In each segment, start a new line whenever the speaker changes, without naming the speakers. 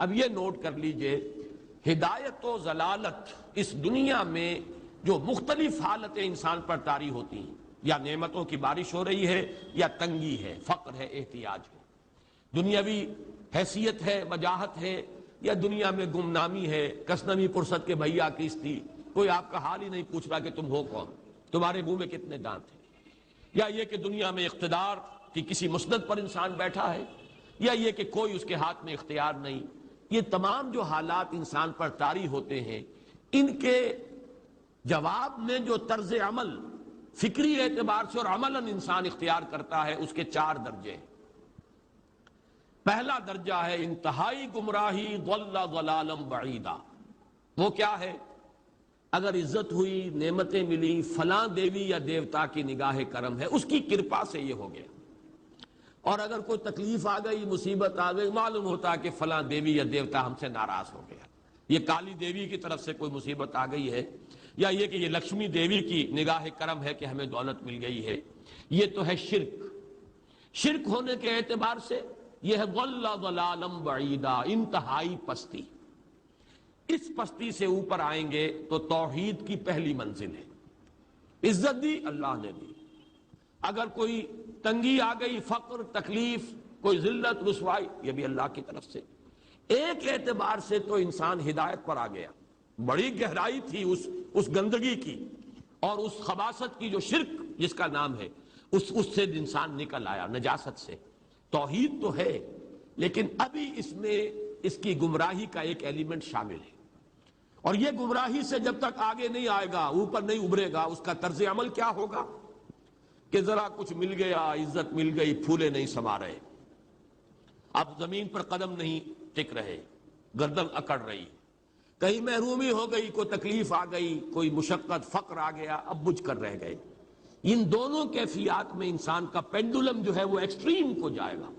اب یہ نوٹ کر لیجئے، ہدایت و ضلالت اس دنیا میں جو مختلف حالتیں انسان پر طاری ہوتی ہیں، یا نعمتوں کی بارش ہو رہی ہے، یا تنگی ہے، فقر ہے، احتیاج ہے، دنیاوی حیثیت ہے، وجاہت ہے، یا دنیا میں گمنامی ہے، کسنمی پرست کے بھیا کس تھی، کوئی آپ کا حال ہی نہیں پوچھ رہا کہ تم ہو کون، تمہارے منہ میں کتنے دانت ہیں، یا یہ کہ دنیا میں اقتدار کی کسی مسند پر انسان بیٹھا ہے، یا یہ کہ کوئی اس کے ہاتھ میں اختیار نہیں، یہ تمام جو حالات انسان پر طاری ہوتے ہیں، ان کے جواب میں جو طرز عمل فکری اعتبار سے اور عملاً انسان اختیار کرتا ہے، اس کے 4 درجے ہیں۔ پہلا درجہ ہے انتہائی گمراہی، ضل ضلالا بعیدا۔ وہ کیا ہے؟ اگر عزت ہوئی، نعمتیں ملی، فلاں دیوی یا دیوتا کی نگاہ کرم ہے، اس کی کرپا سے یہ ہو گیا، اور اگر کوئی تکلیف آ گئی، مصیبت آ گئی، معلوم ہوتا ہے کہ فلاں دیوی یا دیوتا ہم سے ناراض ہو گیا، یہ کالی دیوی کی طرف سے کوئی مصیبت آ گئی ہے، یا یہ کہ یہ لکشمی دیوی کی نگاہ کرم ہے کہ ہمیں دولت مل گئی ہے۔ یہ تو ہے شرک۔ شرک ہونے کے اعتبار سے یہ ہے ضل ضلالا بعیدا، انتہائی پستی۔ اس پستی سے اوپر آئیں گے تو توحید کی پہلی منزل ہے۔ عزت دی اللہ نے دی، اگر کوئی تنگی آ گئی، فقر، تکلیف، کوئی ذلت، رسوائی، یہ بھی اللہ کی طرف سے۔ ایک اعتبار سے تو انسان ہدایت پر آ گیا، بڑی گہرائی تھی اس گندگی کی اور اس خباثت کی جو شرک جس کا نام ہے، اس سے انسان نکل آیا، نجاست سے۔ توحید تو ہے، لیکن ابھی اس میں اس کی گمراہی کا ایک ایلیمنٹ شامل ہے، اور یہ گمراہی سے جب تک آگے نہیں آئے گا، اوپر نہیں ابھرے گا، اس کا طرز عمل کیا ہوگا کہ ذرا کچھ مل گیا، عزت مل گئی، پھولے نہیں سما رہے، اب زمین پر قدم نہیں ٹک رہے، گردن اکڑ رہی، کہیں محرومی ہو گئی، کوئی تکلیف آ گئی، کوئی مشقت، فقر آ گیا، اب بجھ کر رہ گئے۔ ان دونوں کیفیات میں انسان کا پینڈولم جو ہے وہ ایکسٹریم کو جائے گا۔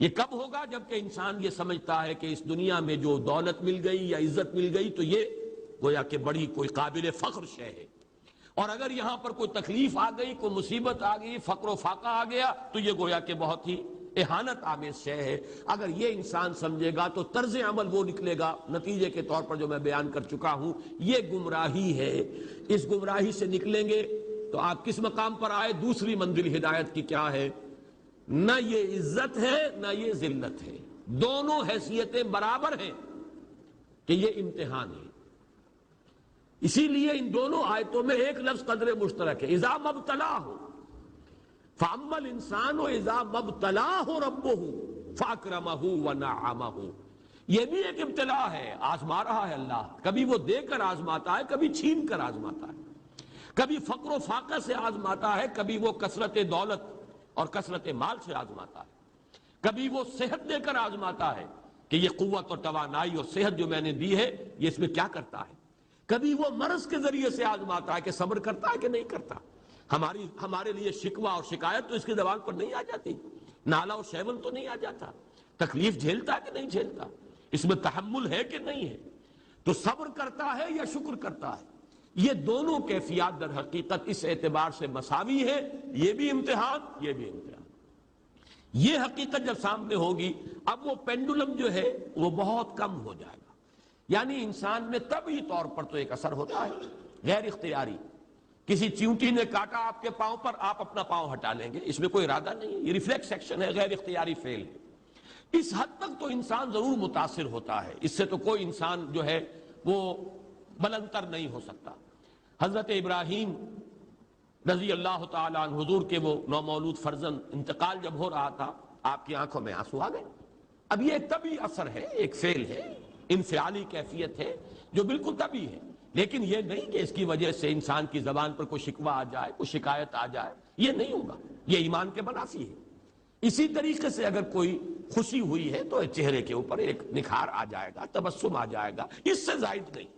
یہ کب ہوگا؟ جبکہ انسان یہ سمجھتا ہے کہ اس دنیا میں جو دولت مل گئی یا عزت مل گئی تو یہ گویا کہ بڑی کوئی قابل فخر شے ہے، اور اگر یہاں پر کوئی تکلیف آ گئی، کوئی مصیبت آ گئی، فقر و فاقہ آ گیا تو یہ گویا کہ بہت ہی اہانت آمیز شے ہے۔ اگر یہ انسان سمجھے گا تو طرز عمل وہ نکلے گا نتیجے کے طور پر جو میں بیان کر چکا ہوں، یہ گمراہی ہے۔ اس گمراہی سے نکلیں گے تو آپ کس مقام پر آئے؟ دوسری منزل ہدایت کی کیا ہے؟ نہ یہ عزت ہے نہ یہ ذلت ہے، دونوں حیثیتیں برابر ہیں کہ یہ امتحان ہے۔ اسی لیے ان دونوں آیتوں میں ایک لفظ قدر مشترک ہے، اذا مبتلاہ فاما الانسان اذا مبتلاہ ربہ فاکرمہ ونعمہ۔ یہ بھی ایک ابتلا ہے، آزما رہا ہے اللہ، کبھی وہ دے کر آزماتا ہے، کبھی چھین کر آزماتا ہے، کبھی فقر و فاقہ سے آزماتا ہے، کبھی وہ کثرت دولت اور کثرت مال سے آزماتا ہے، کبھی وہ صحت دے کر آزماتا ہے کہ یہ قوت اور توانائی اور صحت جو میں نے دی ہے یہ اس میں کیا کرتا ہے، کبھی وہ مرض کے ذریعے سے آزماتا ہے کہ صبر کرتا ہے کہ نہیں کرتا۔ ہمارے لیے شکوہ اور شکایت تو اس کی زبان پر نہیں آ جاتی، نالا اور شیون تو نہیں آ جاتا، تکلیف جھیلتا ہے کہ نہیں جھیلتا، اس میں تحمل ہے کہ نہیں ہے، تو صبر کرتا ہے یا شکر کرتا ہے۔ یہ دونوں کیفیات در حقیقت اس اعتبار سے مساوی ہے، یہ بھی امتحان، یہ بھی امتحان۔ یہ حقیقت جب سامنے ہوگی، اب وہ پینڈولم جو ہے وہ بہت کم ہو جائے گا، یعنی انسان میں طبعی طور پر تو ایک اثر ہوتا ہے غیر اختیاری، کسی چیونٹی نے کاٹا آپ کے پاؤں پر، آپ اپنا پاؤں ہٹا لیں گے، اس میں کوئی ارادہ نہیں ہے، یہ ریفلیکس ایکشن ہے، غیر اختیاری فعل ہے۔ اس حد تک تو انسان ضرور متاثر ہوتا ہے، اس سے تو کوئی انسان جو ہے وہ بلندتر نہیں ہو سکتا۔ حضرت ابراہیم رضی اللہ تعالیٰ عنہ، حضور کے وہ نومولود فرزند، انتقال جب ہو رہا تھا آپ کی آنکھوں میں آنسو آ گئے۔ اب یہ ایک طبعی اثر ہے، ایک فعل ہے، انفعالی کیفیت ہے جو بالکل طبعی ہے، لیکن یہ نہیں کہ اس کی وجہ سے انسان کی زبان پر کوئی شکوہ آ جائے، کوئی شکایت آ جائے، یہ نہیں ہوگا، یہ ایمان کے منافی ہے۔ اسی طریقے سے اگر کوئی خوشی ہوئی ہے تو چہرے کے اوپر ایک نکھار آ جائے گا، تبسم آ جائے گا، اس سے زائد نہیں۔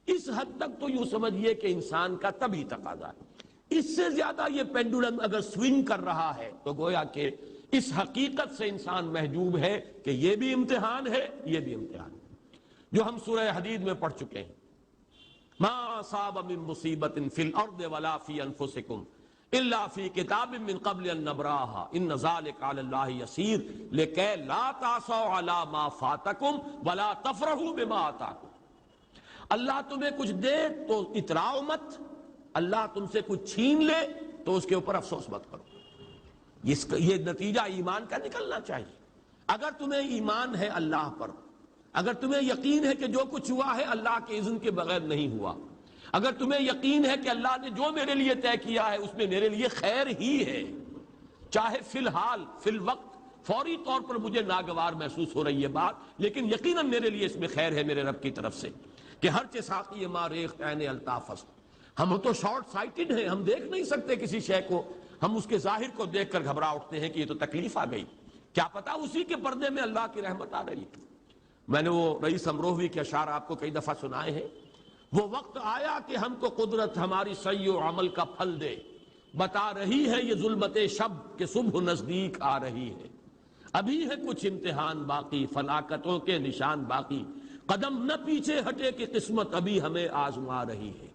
اس حد تک تو یوں سمجھیے کہ انسان کا طبعی تقاضا ہے۔ اس سے زیادہ یہ پینڈولم اگر سوئنگ کر رہا ہے تو گویا کہ اس حقیقت سے انسان محجوب ہے کہ یہ بھی امتحان ہے، یہ بھی امتحان ہے، جو ہم سورہ حدید میں پڑھ چکے ہیں۔ ما اصاب من مصیبت فی الارض ولا فی انفسکم الا فی کتاب من قبل ان نبراها ان ذلک علی اللہ یسیر لکی لا تعصوا علی ما فاتکم ولا تفرحوا بما آتاکم۔ اللہ تمہیں کچھ دے تو اتراؤ مت، اللہ تم سے کچھ چھین لے تو اس کے اوپر افسوس مت کرو۔ یہ نتیجہ ایمان کا نکلنا چاہیے۔ اگر تمہیں ایمان ہے اللہ پر، اگر تمہیں یقین ہے کہ جو کچھ ہوا ہے اللہ کے اذن کے بغیر نہیں ہوا، اگر تمہیں یقین ہے کہ اللہ نے جو میرے لیے طے کیا ہے اس میں میرے لیے خیر ہی ہے، چاہے فی الحال فی الوقت فوری طور پر مجھے ناگوار محسوس ہو رہی ہے بات، لیکن یقیناً میرے لیے اس میں خیر ہے میرے رب کی طرف سے، کہ ہر چہ ساقی ما ریخت عین الطاف۔ ہم تو شارٹ سائٹڈ ہیں، ہم دیکھ نہیں سکتے کسی شے کو، ہم اس کے ظاہر کو دیکھ کر گھبرا اٹھتے ہیں کہ یہ تو تکلیف آ گئی، کیا پتا اسی کے پردے میں اللہ کی رحمت آ رہی ہے۔ میں نے وہ رئیس امروہوی کے اشعار آپ کو کئی دفعہ سنائے ہیں۔ وہ وقت آیا کہ ہم کو قدرت ہماری سعی و عمل کا پھل دے، بتا رہی ہے یہ ظلمت شب کہ صبح نزدیک آ رہی ہے، ابھی ہے کچھ امتحان باقی فلاکتوں کے نشان باقی، قدم نہ پیچھے ہٹے کہ قسمت ابھی ہمیں آزما رہی ہے۔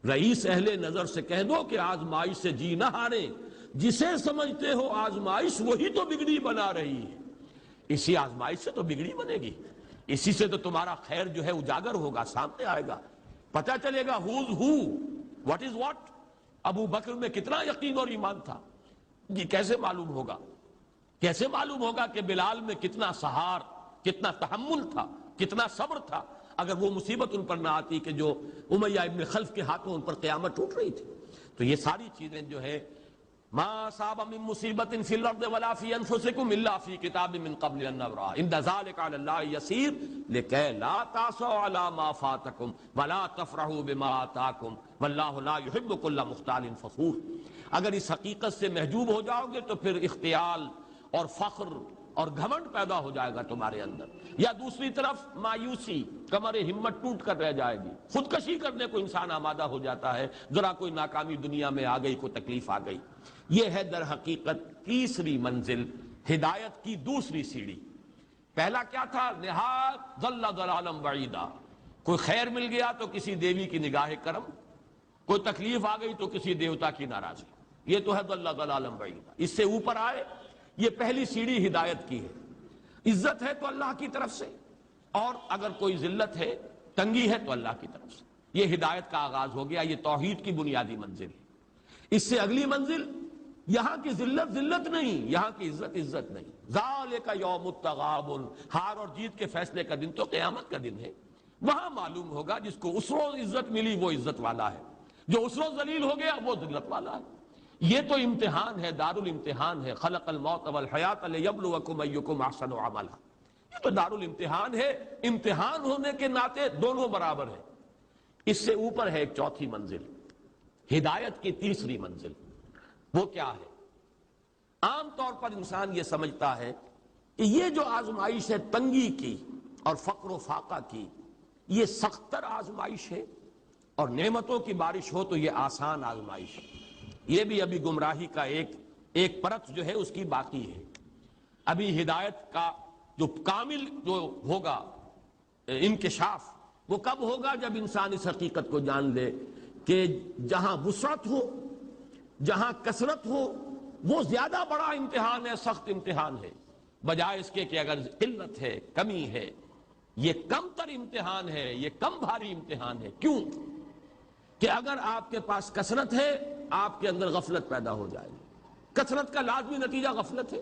رئیس اہل نظر سے کہہ دو کہ آزمائش سے جی نہ ہارے، جسے سمجھتے ہو آزمائش وہی تو بگڑی بنا رہی ہے۔ اسی آزمائش سے تو بگڑی بنے گی، اسی سے تو تمہارا خیر جو ہے اجاگر ہوگا، سامنے آئے گا، پتہ چلے گا who's who, what is what۔ ابو بکر میں کتنا یقین اور ایمان تھا، یہ کیسے معلوم ہوگا؟ کیسے معلوم ہوگا کہ بلال میں کتنا سہار، کتنا تحمل تھا، کتنا صبر تھا، اگر وہ مصیبت ان پر نہ آتی کہ جو امیہ ابن خلف کے ہاتھوں ان پر قیامت ٹوٹ رہی تھی۔ تو یہ ساری چیزیں جو ہے ما اصاب من مصیبت فی الارض ولا فی انفسکم الا فی کتاب من قبل ان نبرأ ان ذلک علی اللہ یسیر لکی لا تعصوا علی ما فاتکم ولا تفرحوا بما آتاکم واللہ لا یحب کل مختال فخور۔ اگر اس حقیقت سے محجوب ہو جاؤ گے تو پھر اختیال اور فخر اور گھمنڈ پیدا ہو جائے گا تمہارے اندر، یا دوسری طرف مایوسی، کمر ہمت ٹوٹ کر رہ جائے گی، خودکشی کرنے کو انسان آمادہ ہو جاتا ہے، ذرا کوئی ناکامی دنیا میں آ گئی، کوئی تکلیف آ گئی۔ یہ ہے در حقیقت تیسری منزل، ہدایت کی دوسری سیڑھی۔ پہلا کیا تھا؟ نہایت ضل ضلالا بعیدا، کوئی خیر مل گیا تو کسی دیوی کی نگاہ کرم، کوئی تکلیف آ گئی تو کسی دیوتا کی ناراضگی، یہ تو ہے ضل ضلالا بعیدا۔ اس سے اوپر آئے، یہ پہلی سیڑھی ہدایت کی ہے۔ عزت ہے تو اللہ کی طرف سے، اور اگر کوئی ذلت ہے، تنگی ہے تو اللہ کی طرف سے، یہ ہدایت کا آغاز ہو گیا۔ یہ توحید کی بنیادی منزل ہے۔ اس سے اگلی منزل، یہاں کی ذلت ذلت نہیں، یہاں کی عزت عزت نہیں۔ ذالک یوم التغابن، ہار اور جیت کے فیصلے کا دن تو قیامت کا دن ہے۔ وہاں معلوم ہوگا جس کو اس روز عزت ملی وہ عزت والا ہے، جو اس روز ذلیل ہو گیا وہ ذلت والا ہے۔ یہ تو امتحان ہے، دار الامتحان ہے۔ خلق الموت والحیات لیبلوکم ایکم احسن عملا، یہ تو دار الامتحان ہے۔ امتحان ہونے کے ناطے دونوں برابر ہیں۔ اس سے اوپر ہے ایک چوتھی منزل، ہدایت کی تیسری منزل۔ وہ کیا ہے؟ عام طور پر انسان یہ سمجھتا ہے کہ یہ جو آزمائش ہے تنگی کی اور فقر و فاقہ کی، یہ سخت تر آزمائش ہے، اور نعمتوں کی بارش ہو تو یہ آسان آزمائش ہے۔ یہ بھی ابھی گمراہی کا ایک پرت جو ہے اس کی باقی ہے۔ ابھی ہدایت کا جو کامل جو ہوگا انکشاف، وہ کب ہوگا؟ جب انسان اس حقیقت کو جان لے کہ جہاں وسعت ہو، جہاں کثرت ہو، وہ زیادہ بڑا امتحان ہے، سخت امتحان ہے، بجائے اس کے کہ اگر قلت ہے، کمی ہے، یہ کم تر امتحان ہے، یہ کم بھاری امتحان ہے۔ کیوں؟ کہ اگر آپ کے پاس کثرت ہے، آپ کے اندر غفلت پیدا ہو جائے گی، کثرت کا لازمی نتیجہ غفلت ہے،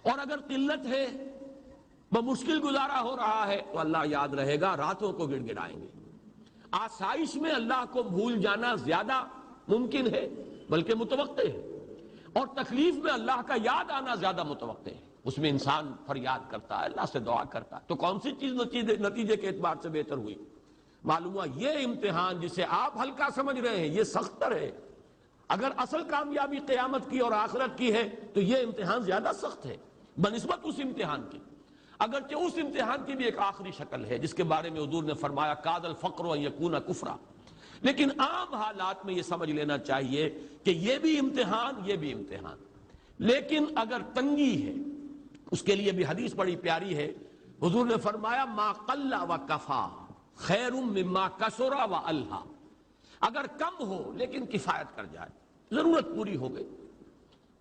اور اگر قلت ہے، بمشکل گزارا ہو رہا ہے، تو اللہ یاد رہے گا، راتوں کو گڑ گڑائیں گے۔ آسائش میں اللہ کو بھول جانا زیادہ ممکن ہے بلکہ متوقع ہے، اور تکلیف میں اللہ کا یاد آنا زیادہ متوقع ہے۔ اس میں انسان فریاد کرتا ہے، اللہ سے دعا کرتا ہے، تو کون سی چیز نتیجے کے اعتبار سے بہتر ہوئی؟ معلوم ہوا یہ امتحان جسے آپ ہلکا سمجھ رہے ہیں یہ سخت تر ہے۔ اگر اصل کامیابی قیامت کی اور آخرت کی ہے تو یہ امتحان زیادہ سخت ہے بنسبت اس امتحان کی، اگرچہ اس امتحان کی بھی ایک آخری شکل ہے جس کے بارے میں حضور نے فرمایا کاد الفقر ان یکون کفرا۔ لیکن عام حالات میں یہ سمجھ لینا چاہیے کہ یہ بھی امتحان، یہ بھی امتحان۔ لیکن اگر تنگی ہے، اس کے لیے بھی حدیث بڑی پیاری ہے، حضور نے فرمایا ما قل و کفا خیر مما کثر و الہا، اگر کم ہو لیکن کفایت کر جائے، ضرورت پوری ہو گئی،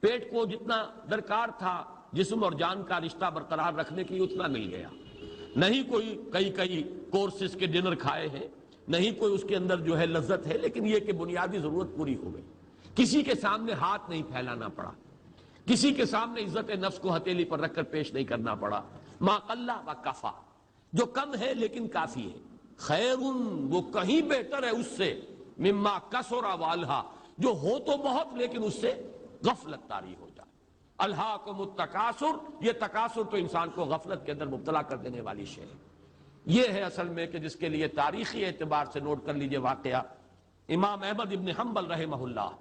پیٹ کو جتنا درکار تھا جسم اور جان کا رشتہ برقرار رکھنے کے لیے اتنا مل گیا، نہیں کوئی کئی کورسز کے ڈنر کھائے ہیں، نہیں کوئی اس کے اندر جو ہے لذت ہے، لیکن یہ کہ بنیادی ضرورت پوری ہو گئی، کسی کے سامنے ہاتھ نہیں پھیلانا پڑا، کسی کے سامنے عزت نفس کو ہتھیلی پر رکھ کر پیش نہیں کرنا پڑا، ما قل و کفا، جو کم ہے لیکن کافی ہے، خیر وہ کہیں بہتر ہے اس سے، مما کثر والہا، جو ہو تو بہت لیکن اس سے غفلت طاری ہو جائے۔ الہاکم التکاثر، یہ تکاثر تو انسان کو غفلت کے اندر مبتلا کر دینے والی شے ہے۔ یہ ہے اصل میں کہ جس کے لیے تاریخی اعتبار سے نوٹ کر لیجئے واقعہ، امام احمد ابن حنبل رحمہ اللہ،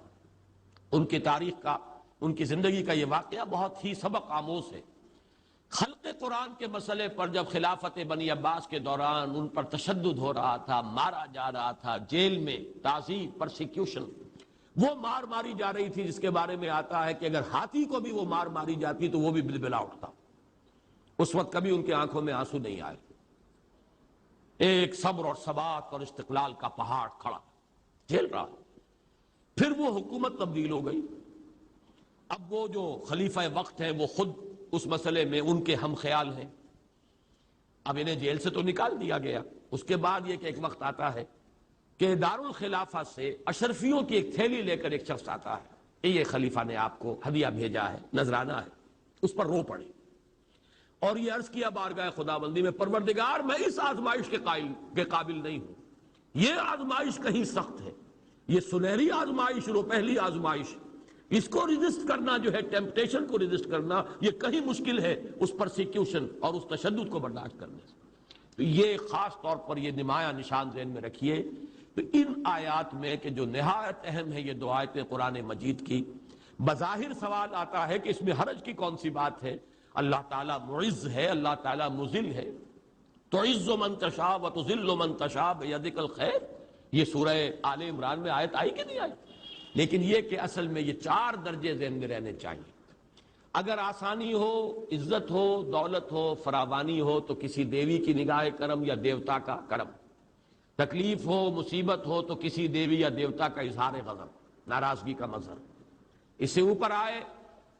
ان کی تاریخ کا، ان کی زندگی کا یہ واقعہ بہت ہی سبق آموز ہے۔ خلق قرآن کے مسئلے پر جب خلافت بنی عباس کے دوران ان پر تشدد ہو رہا تھا، مارا جا رہا تھا، جیل میں تعذیب، پرسیکیوشن، وہ مار ماری جا رہی تھی جس کے بارے میں آتا ہے کہ اگر ہاتھی کو بھی وہ مار ماری جاتی تو وہ بھی بلبلا اٹھتا۔ اس وقت کبھی ان کی آنکھوں میں آنسو نہیں آئے، ایک صبر اور ثبات اور استقلال کا پہاڑ کھڑا جھیل رہا۔ پھر وہ حکومت تبدیل ہو گئی، اب وہ جو خلیفہ وقت ہے وہ خود اس مسئلے میں ان کے ہم خیال ہیں، اب انہیں جیل سے تو نکال دیا گیا، اس کے بعد یہ کہ ایک وقت آتا ہے کہ دارالخلافہ سے اشرفیوں کی ایک تھیلی لے کر ایک شخص آتا ہے کہ یہ خلیفہ نے آپ کو ہدیہ بھیجا ہے، نذرانہ ہے، اس پر رو پڑے اور یہ عرض کیا بارگاہ خداوندی میں، پروردگار میں اس آزمائش کے قابل نہیں ہوں، یہ آزمائش کہیں سخت ہے، یہ سنہری آزمائش، پہلی آزمائش، اس کو ریزسٹ کرنا جو ہے، ٹیمپٹیشن کو ریزسٹ کرنا، یہ کہیں مشکل ہے اس پرسیکیوشن اور اس تشدد کو برداشت کرنے سے۔ تو یہ خاص طور پر یہ نمایاں نشان ذہن میں رکھیے۔ تو ان آیات میں کہ جو نہایت اہم ہے یہ دو آیتیں قرآن مجید کی، بظاہر سوال آتا ہے کہ اس میں حرج کی کون سی بات ہے؟ اللہ تعالیٰ معز ہے، اللہ تعالیٰ مذل ہے، تعز من تشاء وتذل من تشاء بیدک الخیر، یہ سورہ آل عمران میں آیت آئی کہ نہیں آئی؟ لیکن یہ کہ اصل میں یہ چار درجے ذہن میں رہنے چاہیے۔ اگر آسانی ہو، عزت ہو، دولت ہو، فراوانی ہو تو کسی دیوی کی نگاہ کرم یا دیوتا کا کرم، تکلیف ہو، مصیبت ہو تو کسی دیوی یا دیوتا کا اظہار غضب، ناراضگی کا مظہر۔ اس سے اوپر آئے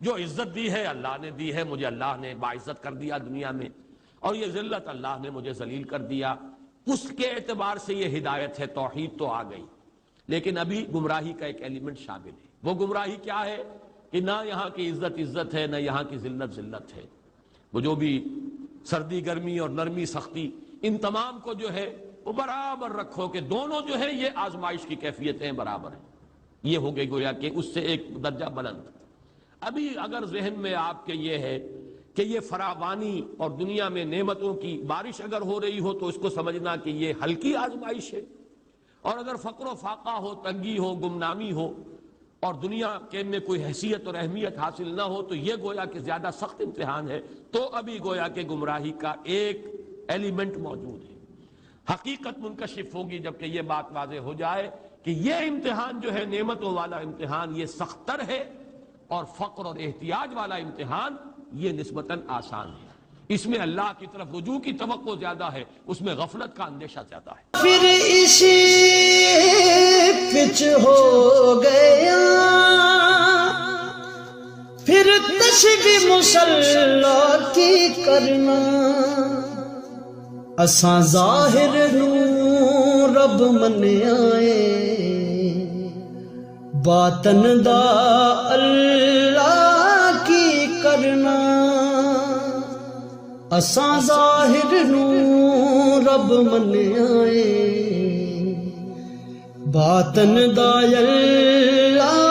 جو عزت دی ہے اللہ نے دی ہے، مجھے اللہ نے باعزت کر دیا دنیا میں، اور یہ ذلت اللہ نے مجھے ذلیل کر دیا، اس کے اعتبار سے یہ ہدایت ہے، توحید تو آ گئی، لیکن ابھی گمراہی کا ایک ایلیمنٹ شامل ہے۔ وہ گمراہی کیا ہے کہ نہ یہاں کی عزت عزت ہے، نہ یہاں کی ذلت ذلت ہے، وہ جو بھی سردی گرمی اور نرمی سختی، ان تمام کو جو ہے وہ برابر رکھو کہ دونوں جو ہے یہ آزمائش کی کیفیتیں برابر ہیں، یہ ہو گئی گویا کہ اس سے ایک درجہ بلند۔ ابھی اگر ذہن میں آپ کے یہ ہے کہ یہ فراوانی اور دنیا میں نعمتوں کی بارش اگر ہو رہی ہو تو اس کو سمجھنا کہ یہ ہلکی آزمائش ہے، اور اگر فقر و فاقہ ہو، تنگی ہو، گمنامی ہو اور دنیا کے میں کوئی حیثیت اور اہمیت حاصل نہ ہو تو یہ گویا کہ زیادہ سخت امتحان ہے، تو ابھی گویا کہ گمراہی کا ایک ایلیمنٹ موجود ہے۔ حقیقت منکشف ہوگی جبکہ یہ بات واضح ہو جائے کہ یہ امتحان جو ہے نعمتوں والا امتحان یہ سخت تر ہے، اور فقر اور احتیاج والا امتحان یہ نسبتاً آسان ہے، اس میں اللہ کی طرف رجوع کی توقع زیادہ ہے، اس میں غفلت کا اندیشہ زیادہ ہے۔
پھر اسی پچ ہو گیا، پھر تشبیہ مصلا کی کرنا، اساں ظاہر نوں رب من آئے، باطن دا اللہ کی کرنا، اساں ظاہر نوں رب من آئے، باطن دا اللہ